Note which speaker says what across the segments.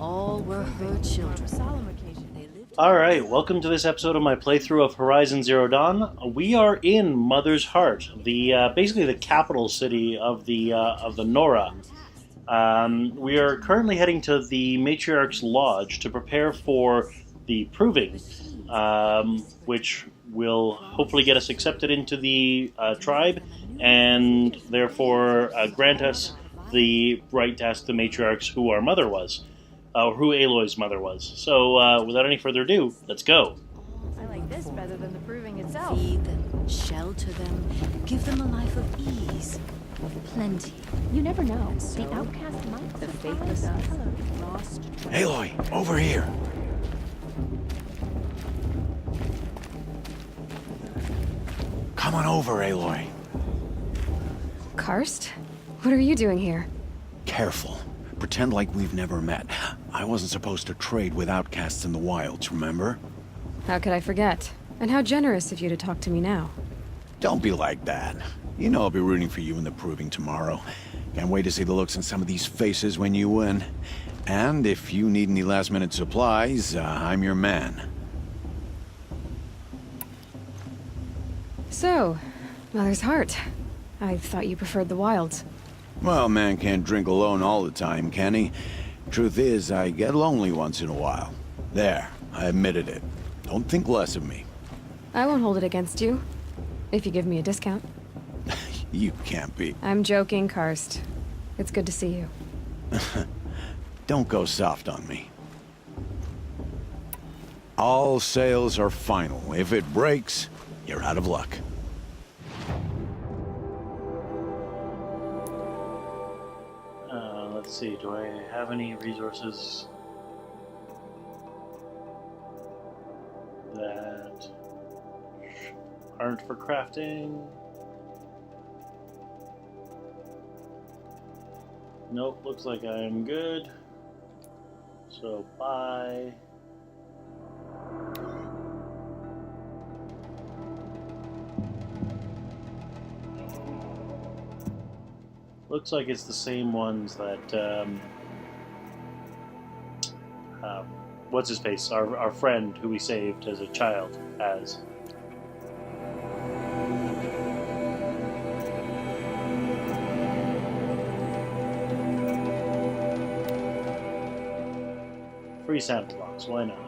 Speaker 1: All were her children.
Speaker 2: Alright, welcome to this episode of my playthrough of Horizon Zero Dawn. We are in Mother's Heart, the basically the capital city of the Nora. We are currently heading to the Matriarchs Lodge to prepare for the proving, which will hopefully get us accepted into the tribe, and therefore grant us the right to ask the matriarchs who our mother was. Who Aloy's mother was. So, without any further ado, let's go.
Speaker 3: I like this better than the proving itself.
Speaker 1: Feed them, shelter them, give them a life of ease, of plenty.
Speaker 3: You never know. The outcast might
Speaker 1: The faithless us.
Speaker 3: Lost.
Speaker 4: Aloy, over here. Come on over, Aloy.
Speaker 5: Karst? What are you doing here?
Speaker 4: Careful. Pretend like we've never met. I wasn't supposed to trade with outcasts in the wilds, remember?
Speaker 5: How could I forget? And how generous of you to talk to me now.
Speaker 4: Don't be like that. You know I'll be rooting for you in the proving tomorrow. Can't wait to see the looks in some of these faces when you win. And if you need any last-minute supplies, I'm your man.
Speaker 5: So, Mother's Heart. I thought you preferred the wilds.
Speaker 4: Well, man can't drink alone all the time, can he? Truth is, I get lonely once in a while. There, I admitted it. Don't think less of me.
Speaker 5: I won't hold it against you. If you give me a discount.
Speaker 4: You can't be.
Speaker 5: I'm joking, Karst. It's good to see you.
Speaker 4: Don't go soft on me. All sales are final. If it breaks, you're out of luck.
Speaker 2: Let's see, do I have any resources that aren't for crafting? Nope, looks like I'm good. So, bye. Looks like it's the same ones that, what's his face? Our friend who we saved as a child has. Free sample box, why not?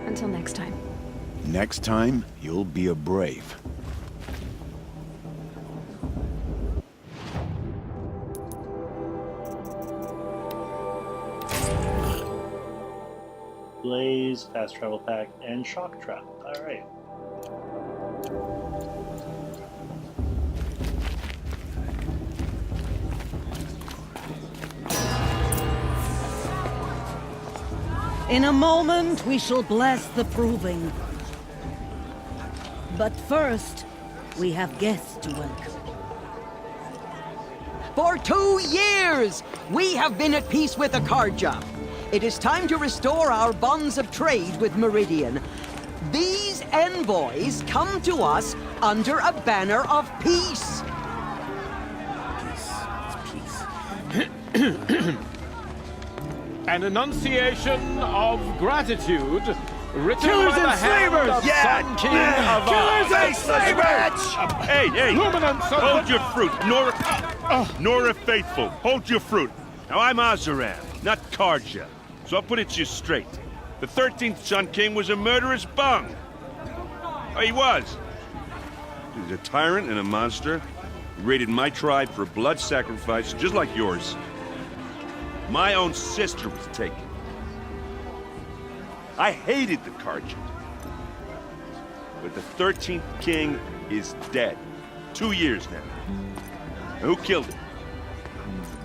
Speaker 5: Until next time.
Speaker 4: Next time, you'll be a brave.
Speaker 2: Blaze, fast travel pack, and shock trap. Alright.
Speaker 6: In a moment, we shall bless the proving. But first, we have guests to welcome.
Speaker 7: For 2 years, we have been at peace with Akarja. It is time to restore our bonds of trade with Meridian. These envoys come to us under a banner of peace.
Speaker 8: An enunciation of gratitude written
Speaker 4: Killers
Speaker 8: by the
Speaker 4: and
Speaker 8: hand
Speaker 4: slavers!
Speaker 8: of
Speaker 4: Yeah!
Speaker 8: Sun King of
Speaker 4: Killers and
Speaker 8: slavers!
Speaker 9: Hey!
Speaker 8: Luminance of
Speaker 9: Hold your fruit, Nora Faithful. Hold your fruit. Now I'm Ozeran, not Karja, so I'll put it to you straight. The 13th Sun King was a murderous bung. Oh, he was. He was a tyrant and a monster. He raided my tribe for blood sacrifice, just like yours. My own sister was taken. I hated the Karja. But the 13th king is dead. 2 years now. And who killed him?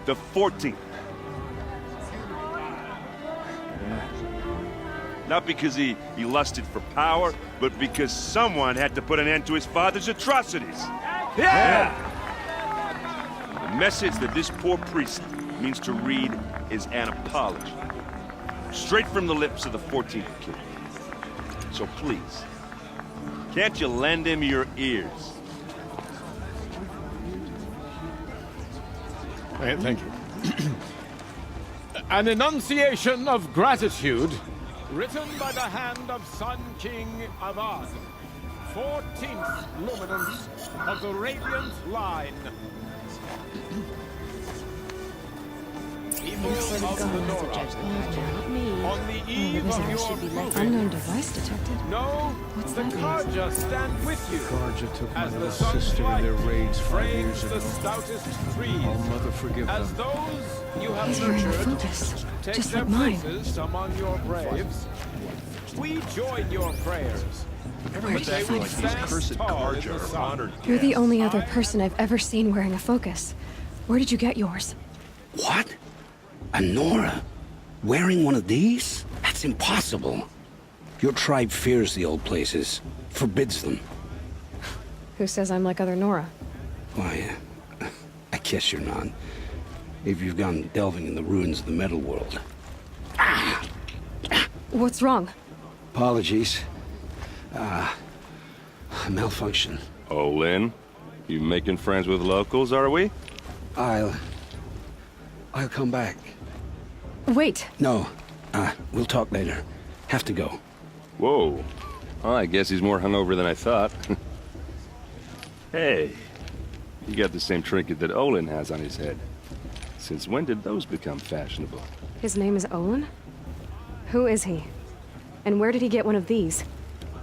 Speaker 9: The 14th. Not because he lusted for power, but because someone had to put an end to his father's atrocities.
Speaker 4: Yeah!
Speaker 9: The message that this poor priest means to read is an apology. Straight from the lips of the 14th king. So please, can't you lend him your ears?
Speaker 8: Thank you. An enunciation of gratitude written by the hand of Sun King Avad, 14th luminance of the Radiant Line. People of the Nora, on the eve of your moving,
Speaker 5: Unknown device detected.
Speaker 8: know
Speaker 5: What's
Speaker 8: the
Speaker 5: that mean?
Speaker 8: Karja stand with you.
Speaker 10: Karja took my
Speaker 8: As the
Speaker 10: little
Speaker 8: sun's
Speaker 10: sister in
Speaker 8: light
Speaker 10: their raids 5
Speaker 8: frames
Speaker 10: years
Speaker 8: the
Speaker 10: ago.
Speaker 8: stoutest trees.
Speaker 10: Oh, Mother, forgive
Speaker 8: As
Speaker 10: them.
Speaker 8: those you have
Speaker 5: He's wearing a
Speaker 8: nurtured
Speaker 5: focus,
Speaker 8: take
Speaker 5: just
Speaker 8: their
Speaker 5: like mine.
Speaker 8: places among your braves, we join your prayers.
Speaker 5: Where did
Speaker 8: They
Speaker 5: you
Speaker 8: will
Speaker 5: find a
Speaker 8: stand
Speaker 5: focus?
Speaker 8: tall in the sun.
Speaker 5: You're the only other person I've ever seen wearing a focus. Where did you get yours?
Speaker 11: What? A Nora? Wearing one of these? That's impossible. Your tribe fears the old places, forbids them.
Speaker 5: Who says I'm like other Nora?
Speaker 11: Why, I guess you're not. If you've gone delving in the ruins of the metal world.
Speaker 5: What's wrong?
Speaker 11: Apologies. Malfunction.
Speaker 9: Oh, Lynn? You making friends with locals, are we?
Speaker 11: I'll come back.
Speaker 5: Wait.
Speaker 11: No, we'll talk later. Have to go.
Speaker 9: Whoa. Well, I guess he's more hungover than I thought. Hey, you got the same trinket that Olin has on his head. Since when did those become fashionable?
Speaker 5: His name is Olin? Who is he? And where did he get one of these?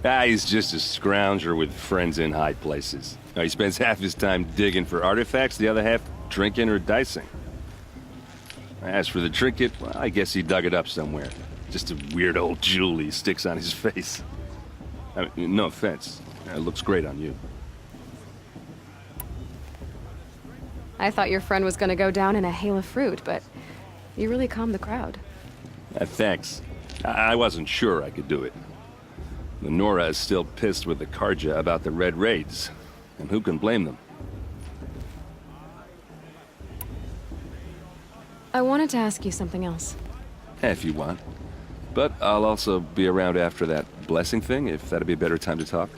Speaker 9: He's just a scrounger with friends in high places. Now, he spends half his time digging for artifacts, the other half drinking or dicing. As for the trinket, well, I guess he dug it up somewhere. Just a weird old jewel he sticks on his face. I mean, no offense. It looks great on you.
Speaker 5: I thought your friend was gonna go down in a hail of fruit, but you really calmed the crowd.
Speaker 9: Thanks. I wasn't sure I could do it. The Nora is still pissed with the Karja about the Red Raids, and who can blame them?
Speaker 5: I wanted to ask you something else.
Speaker 9: If you want. But I'll also be around after that blessing thing, if that'd be a better time to talk.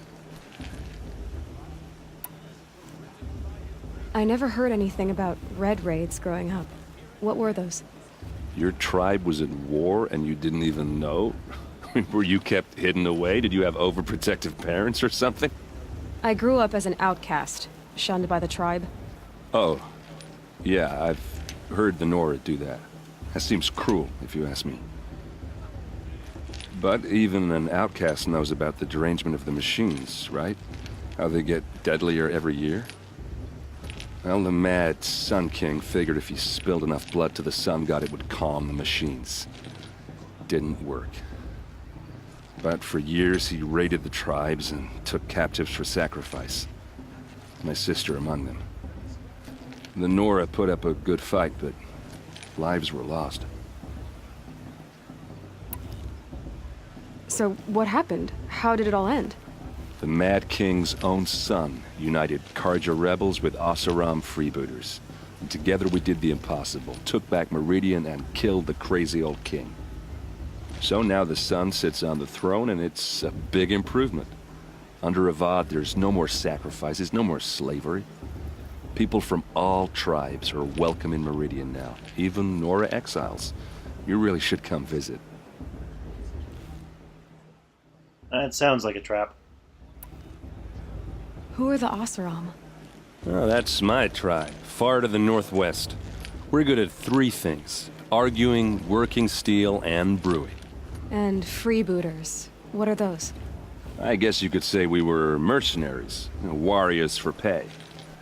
Speaker 5: I never heard anything about red raids growing up. What were those?
Speaker 9: Your tribe was at war and you didn't even know? Were you kept hidden away? Did you have overprotective parents or something?
Speaker 5: I grew up as an outcast, shunned by the tribe.
Speaker 9: Oh, yeah, I've heard the Nora do that. That seems cruel, if you ask me. But even an outcast knows about the derangement of the machines, right? How they get deadlier every year? Well, the mad Sun King figured if he spilled enough blood to the Sun God, it would calm the machines. Didn't work. But for years, he raided the tribes and took captives for sacrifice. My sister among them. The Nora put up a good fight, but lives were lost.
Speaker 5: So what happened? How did it all end?
Speaker 9: The Mad King's own son united Karja rebels with Oseram freebooters. And together we did the impossible, took back Meridian and killed the crazy old king. So now the son sits on the throne and it's a big improvement. Under Avad, there's no more sacrifices, no more slavery. People from all tribes are welcome in Meridian now, even Nora exiles. You really should come visit.
Speaker 2: That sounds like a trap.
Speaker 5: Who are the Oseram?
Speaker 9: Oh, that's my tribe, far to the northwest. We're good at 3 things: arguing, working steel, and brewing.
Speaker 5: And freebooters. What are those?
Speaker 9: I guess you could say we were mercenaries, warriors for pay.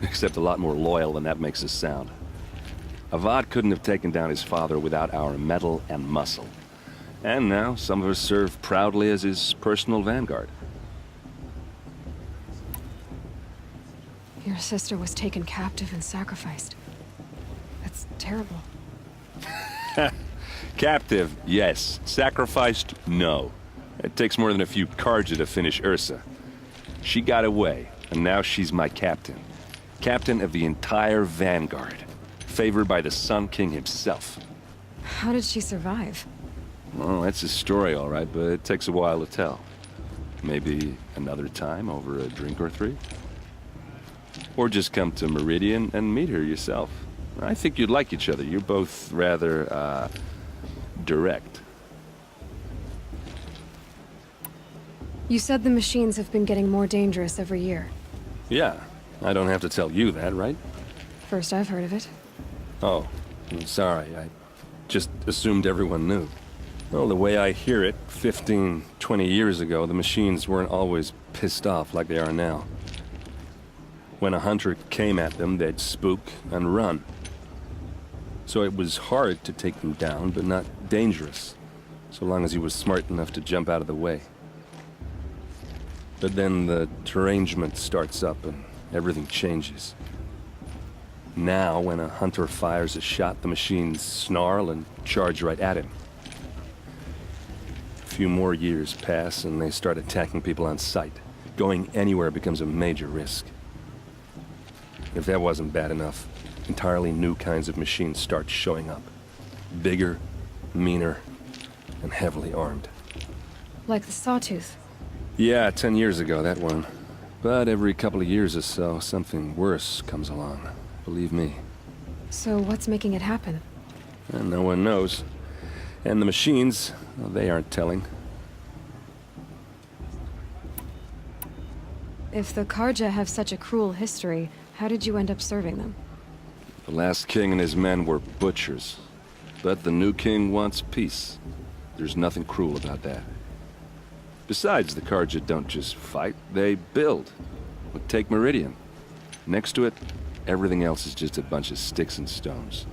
Speaker 9: Except a lot more loyal than that makes us sound. Avad couldn't have taken down his father without our metal and muscle. And now some of us serve proudly as his personal vanguard.
Speaker 5: Your sister was taken captive and sacrificed. That's terrible.
Speaker 9: Captive, yes. Sacrificed, no. It takes more than a few Karja to finish Ursa. She got away, and now she's my captain. Captain of the entire vanguard. Favored by the Sun King himself.
Speaker 5: How did she survive?
Speaker 9: Well, that's a story, all right, but it takes a while to tell. Maybe another time over a drink or 3? Or just come to Meridian and meet her yourself.
Speaker 10: I think you'd like each other. You're both rather, direct.
Speaker 5: You said the machines have been getting more dangerous every year.
Speaker 10: Yeah, I don't have to tell you that, right?
Speaker 5: First I've heard of it.
Speaker 10: Oh, I'm sorry. I just assumed everyone knew. Well, the way I hear it, 15, 20 years ago, the machines weren't always pissed off like they are now. When a hunter came at them, they'd spook and run. So it was hard to take them down, but not dangerous, so long as he was smart enough to jump out of the way. But then the derangement starts up and everything changes. Now, when a hunter fires a shot, the machines snarl and charge right at him. A few more years pass and they start attacking people on sight. Going anywhere becomes a major risk. If that wasn't bad enough, entirely new kinds of machines start showing up. Bigger, meaner, and heavily armed.
Speaker 5: Like the Sawtooth.
Speaker 10: Yeah, 10 years ago, that one. But every couple of years or so, something worse comes along. Believe me.
Speaker 5: So what's making it happen?
Speaker 10: And no one knows. And the machines, well, they aren't telling.
Speaker 5: If the Karja have such a cruel history, how did you end up serving them?
Speaker 10: The last king and his men were butchers. But the new king wants peace. There's nothing cruel about that. Besides, the Karja don't just fight, they build. Well, take Meridian. Next to it, everything else is just a bunch of sticks and stones.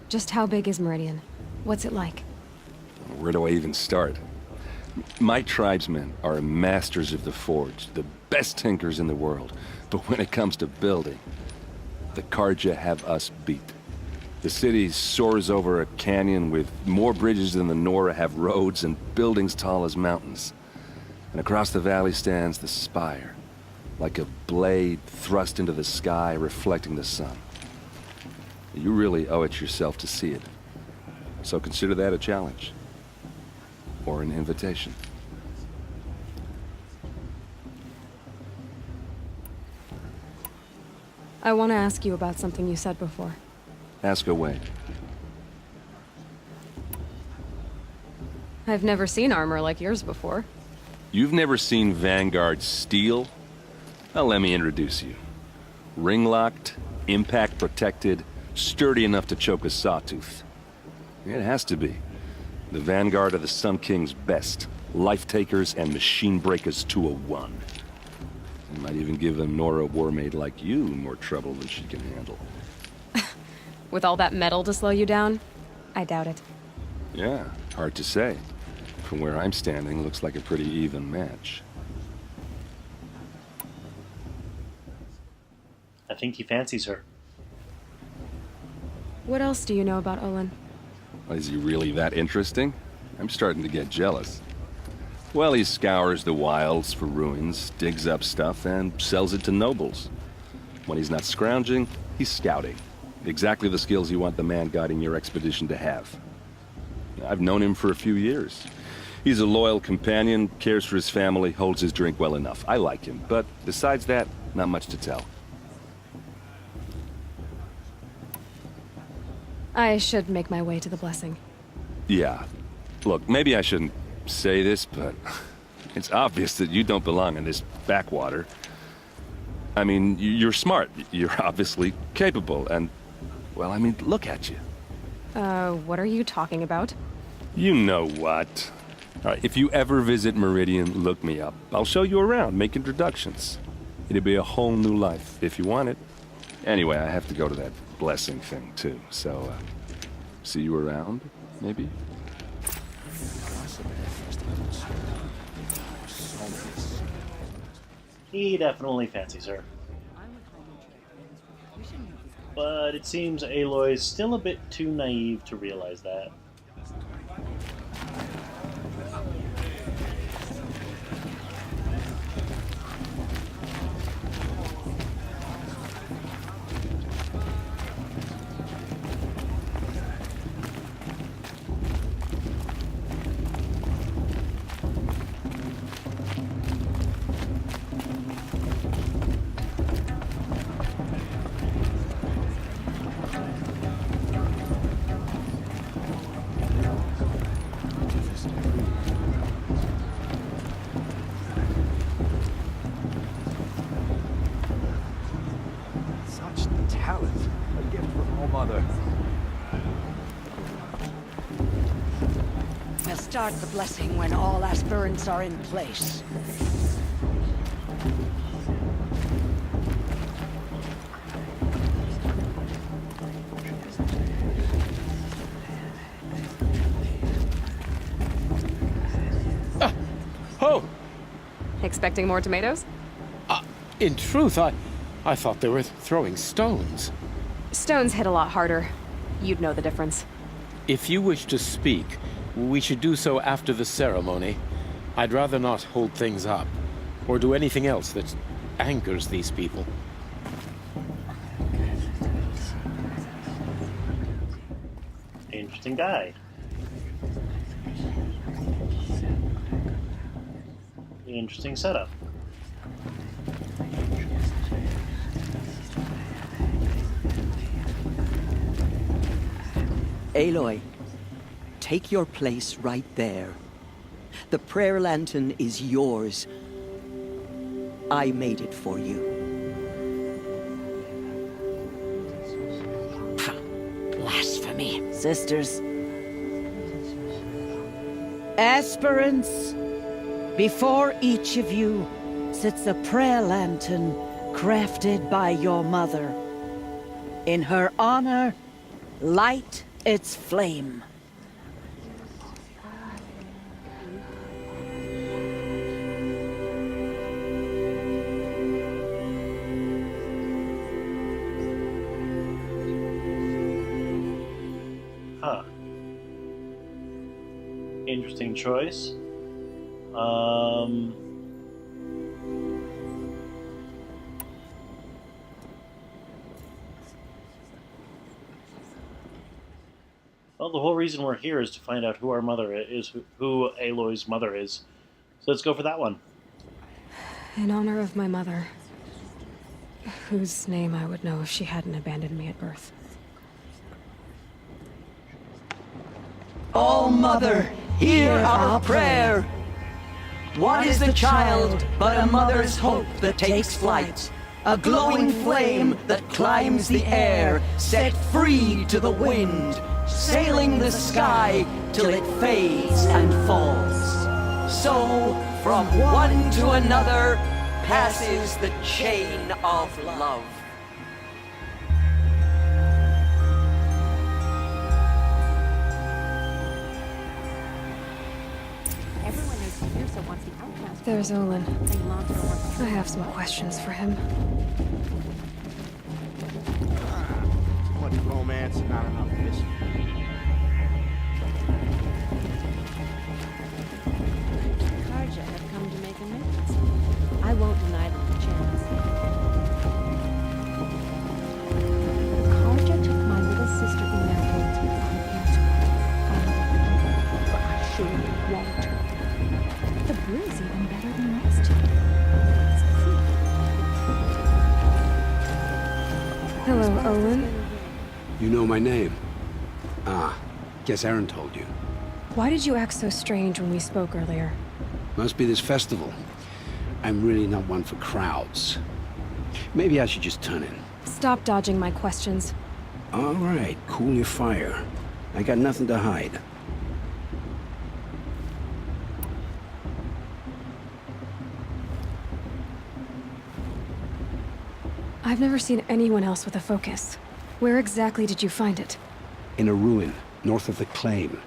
Speaker 5: Just how big is Meridian? What's it like?
Speaker 10: Where do I even start? My tribesmen are masters of the forge, the best tinkers in the world. But when it comes to building, the Karja have us beat. The city soars over a canyon with more bridges than the Nora have roads and buildings tall as mountains. And across the valley stands the spire, like a blade thrust into the sky reflecting the sun. You really owe it yourself to see it. So consider that a challenge. Or an invitation.
Speaker 5: I want to ask you about something you said before.
Speaker 10: Ask away.
Speaker 5: I've never seen armor like yours before.
Speaker 10: You've never seen Vanguard steel? Well, let me introduce you. Ring-locked, impact-protected, sturdy enough to choke a sawtooth. It has to be. The Vanguard are the Sun King's best. Life-takers and machine breakers to a one. They might even give a Nora warmaid like you more trouble than she can handle.
Speaker 5: With all that metal to slow you down? I doubt it.
Speaker 10: Yeah, hard to say. From where I'm standing, looks like a pretty even match.
Speaker 2: I think he fancies her.
Speaker 5: What else do you know about Olin?
Speaker 10: Is he really that interesting? I'm starting to get jealous. Well, he scours the wilds for ruins, digs up stuff, and sells it to nobles. When he's not scrounging, he's scouting. Exactly the skills you want the man guiding your expedition to have. I've known him for a few years. He's a loyal companion, cares for his family, holds his drink well enough. I like him, but besides that, not much to tell.
Speaker 5: I should make my way to the blessing.
Speaker 10: Yeah. Look, maybe I shouldn't say this, but it's obvious that you don't belong in this backwater. I mean, you're smart. You're obviously capable, and, well, I mean, look at you.
Speaker 5: What are you talking about?
Speaker 10: You know what. All right, if you ever visit Meridian, look me up. I'll show you around, make introductions. It'll be a whole new life, if you want it. Anyway, I have to go to that blessing thing, too, so, see you around, maybe?
Speaker 2: He definitely fancies her. But it seems Aloy's still a bit too naive to realize that.
Speaker 12: Mother.
Speaker 6: We'll start the blessing when all aspirants are in place.
Speaker 8: Oh!
Speaker 5: Expecting more tomatoes?
Speaker 8: In truth, I thought they were throwing stones.
Speaker 5: Stones hit a lot harder. You'd know the difference.
Speaker 8: If you wish to speak, we should do so after the ceremony. I'd rather not hold things up, or do anything else that angers these people.
Speaker 2: Interesting guy. Interesting setup.
Speaker 7: Aloy, take your place right there. The prayer lantern is yours. I made it for you.
Speaker 6: Blasphemy. Sisters. Aspirants, before each of you sits a prayer lantern crafted by your mother. In her honor, light its flame.
Speaker 2: Huh. Interesting choice. Well, the whole reason we're here is to find out who our mother is, who Aloy's mother is. So let's go for that one.
Speaker 5: In honor of my mother, whose name I would know if she hadn't abandoned me at birth.
Speaker 7: Oh, Mother, hear our prayer. What is the child but a mother's hope that takes flight? A glowing flame that climbs the air, set free to the wind, sailing the sky till it fades and falls. So, from one to another, passes the chain of love.
Speaker 3: Everyone knows Fierce wants the outcast.
Speaker 5: There's Olin.
Speaker 3: They lost her work.
Speaker 5: I have some questions for him.
Speaker 12: Too much romance and not enough fishing.
Speaker 3: Karja have come to make amends. I won't deny them the chance. Karja took my little sister in their hands with unanswered. But I surely won't. The brew's even better than last year.
Speaker 5: Hello, Olin.
Speaker 11: You know my name? Ah, guess Erend told you.
Speaker 5: Why did you act so strange when we spoke earlier?
Speaker 11: Must be this festival. I'm really not one for crowds. Maybe I should just turn in.
Speaker 5: Stop dodging my questions.
Speaker 11: All right, cool your fire. I got nothing to hide.
Speaker 5: I've never seen anyone else with a focus. Where exactly did you find it?
Speaker 11: In a ruin, north of the Claim.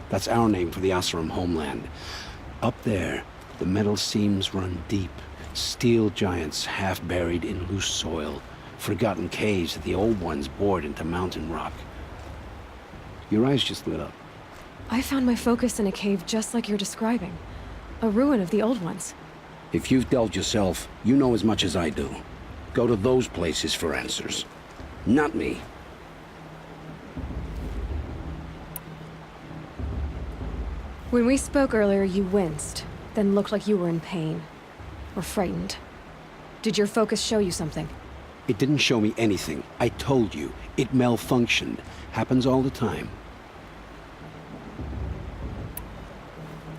Speaker 11: That's our name for the Oseram homeland. Up there, the metal seams run deep. Steel giants half buried in loose soil. Forgotten caves that the old ones bored into mountain rock. Your eyes just lit up.
Speaker 5: I found my focus in a cave just like you're describing. A ruin of the old ones.
Speaker 11: If you've delved yourself, you know as much as I do. Go to those places for answers. Not me.
Speaker 5: When we spoke earlier, you winced, then looked like you were in pain. Or frightened. Did your focus show you something?
Speaker 11: It didn't show me anything. I told you. It malfunctioned. Happens all the time.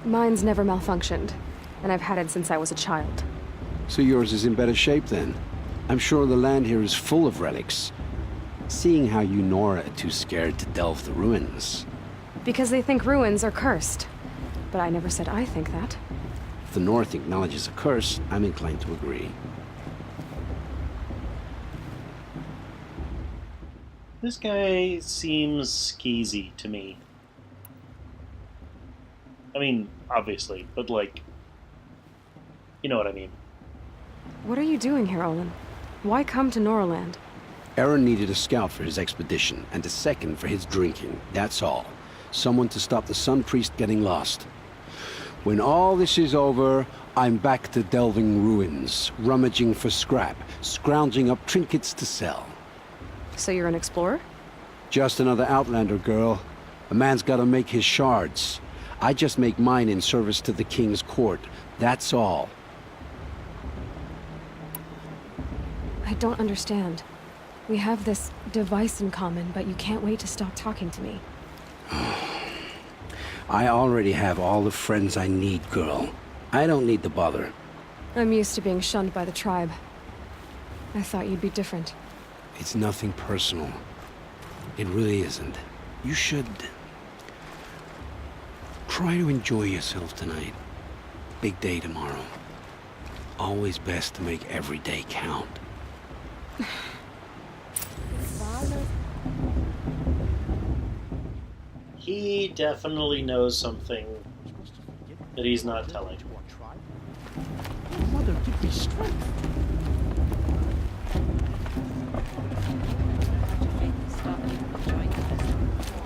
Speaker 5: Mine's never malfunctioned, and I've had it since I was a child.
Speaker 11: So yours is in better shape then? I'm sure the land here is full of relics. Seeing how you Nora are too scared to delve the ruins.
Speaker 5: Because they think ruins are cursed. But I never said I think that.
Speaker 11: If the North acknowledges a curse, I'm inclined to agree.
Speaker 2: This guy seems skeezy to me. I mean, obviously, but like, you know what I mean.
Speaker 5: What are you doing here, Olin? Why come to Noraland?
Speaker 11: Erend needed a scout for his expedition, and a second for his drinking. That's all. Someone to stop the Sun Priest getting lost. When all this is over, I'm back to delving ruins, rummaging for scrap, scrounging up trinkets to sell.
Speaker 5: So you're an explorer?
Speaker 11: Just another Outlander, girl. A man's gotta make his shards. I just make mine in service to the King's court. That's all.
Speaker 5: I don't understand. We have this device in common, but you can't wait to stop talking to me.
Speaker 11: I already have all the friends I need, girl. I don't need the bother.
Speaker 5: I'm used to being shunned by the tribe. I thought you'd be different.
Speaker 11: It's nothing personal. It really isn't. You should... try to enjoy yourself tonight. Big day tomorrow. Always best to make every day count.
Speaker 2: He definitely knows something that he's not telling.
Speaker 12: Mother, give me strength.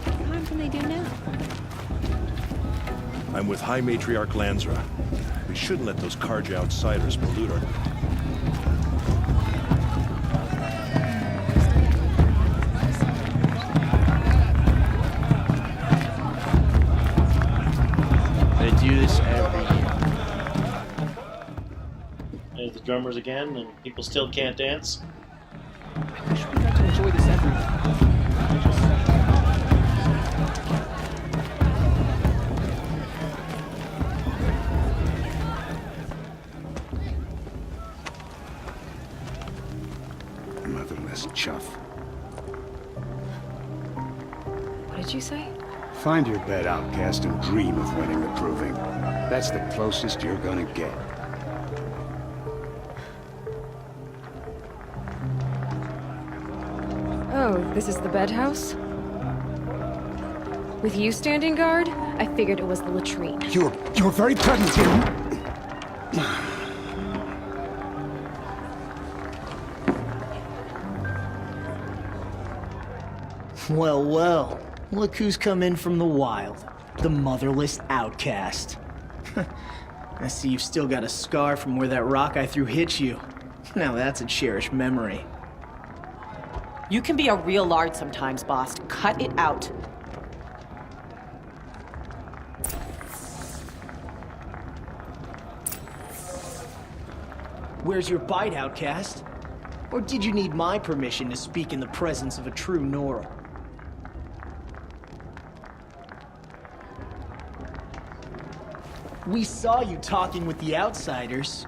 Speaker 3: What harm can they do now?
Speaker 13: I'm with High Matriarch Lansra. We shouldn't let those Karja outsiders pollute our...
Speaker 12: They do this every year.
Speaker 2: There's the drummers again, and people still can't dance.
Speaker 12: I wish we got to enjoy this every year.
Speaker 11: Motherless chuff.
Speaker 5: What did you say?
Speaker 11: Find your bed, outcast, and dream of winning the proving. That's the closest you're gonna get.
Speaker 5: Oh, this is the bedhouse? With you standing guard, I figured it was the latrine.
Speaker 11: You're very present here.
Speaker 14: Well, well. Look who's come in from the wild. The motherless outcast. I see you've still got a scar from where that rock I threw hit you. Now that's a cherished memory.
Speaker 15: You can be a real lard sometimes, boss. Cut it out.
Speaker 14: Where's your bite, outcast? Or did you need my permission to speak in the presence of a true Nora? We saw you talking with the outsiders.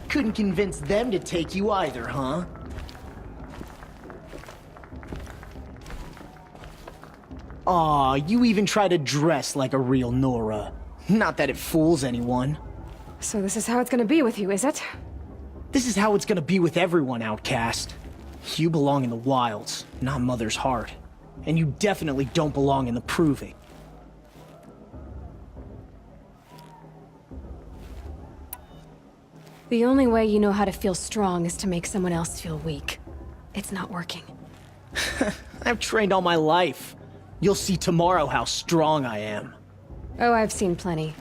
Speaker 14: Couldn't convince them to take you either, huh? Aw, you even try to dress like a real Nora. Not that it fools anyone.
Speaker 5: So this is how it's gonna be with you, is it?
Speaker 14: This is how it's gonna be with everyone, outcast. You belong in the wilds, not Mother's Heart. And you definitely don't belong in the Proving.
Speaker 5: The only way you know how to feel strong is to make someone else feel weak. It's not working.
Speaker 14: I've trained all my life. You'll see tomorrow how strong I am.
Speaker 5: Oh, I've seen plenty.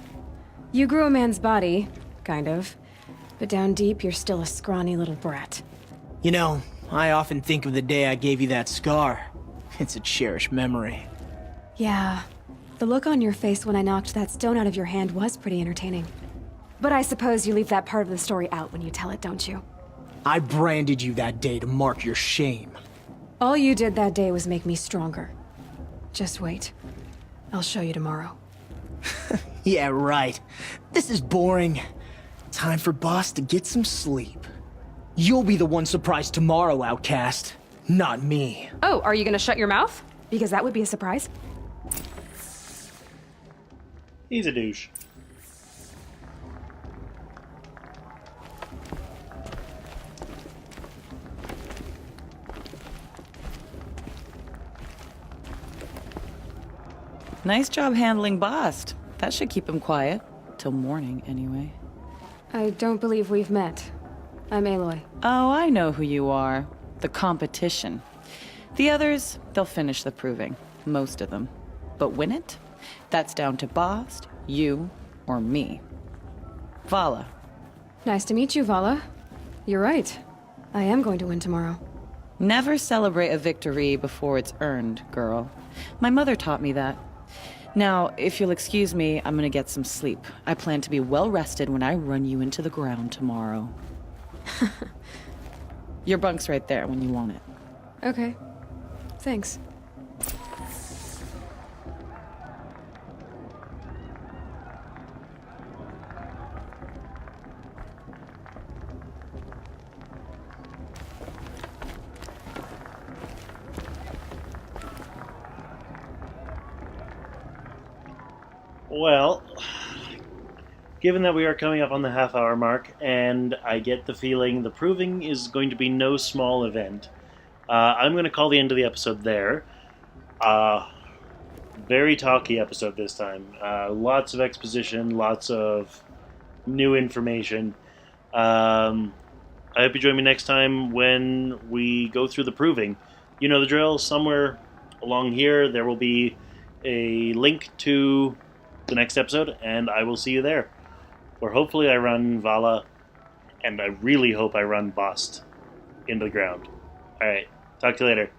Speaker 5: You grew a man's body, kind of. But down deep, you're still a scrawny little brat.
Speaker 14: You know, I often think of the day I gave you that scar. It's a cherished memory.
Speaker 5: Yeah. The look on your face when I knocked that stone out of your hand was pretty entertaining. But I suppose you leave that part of the story out when you tell it, don't you?
Speaker 14: I branded you that day to mark your shame.
Speaker 5: All you did that day was make me stronger. Just wait. I'll show you tomorrow.
Speaker 14: Yeah, right. This is boring. Time for Boss to get some sleep. You'll be the one surprised tomorrow, outcast. Not me.
Speaker 5: Oh, are you gonna shut your mouth? Because that would be a surprise.
Speaker 2: He's a douche.
Speaker 15: Nice job handling Bast. That should keep him quiet. Till morning, anyway.
Speaker 5: I don't believe we've met. I'm Aloy.
Speaker 15: Oh, I know who you are. The competition. The others, they'll finish the proving. Most of them. But win it? That's down to Bast, you, or me. Vala.
Speaker 5: Nice to meet you, Vala. You're right. I am going to win tomorrow.
Speaker 15: Never celebrate a victory before it's earned, girl. My mother taught me that. Now, if you'll excuse me, I'm gonna get some sleep. I plan to be well rested when I run you into the ground tomorrow. Your bunk's right there when you want it.
Speaker 5: Okay. Thanks.
Speaker 2: Well, given that we are coming up on the half-hour mark, and I get the feeling the proving is going to be no small event, I'm going to call the end of the episode there. Very talky episode this time. Lots of exposition, lots of new information. I hope you join me next time when we go through the proving. You know the drill. Somewhere along here there will be a link to the next episode, and I will see you there. Or hopefully I run Vala, and I really hope I run Bast into the ground. Alright, talk to you later.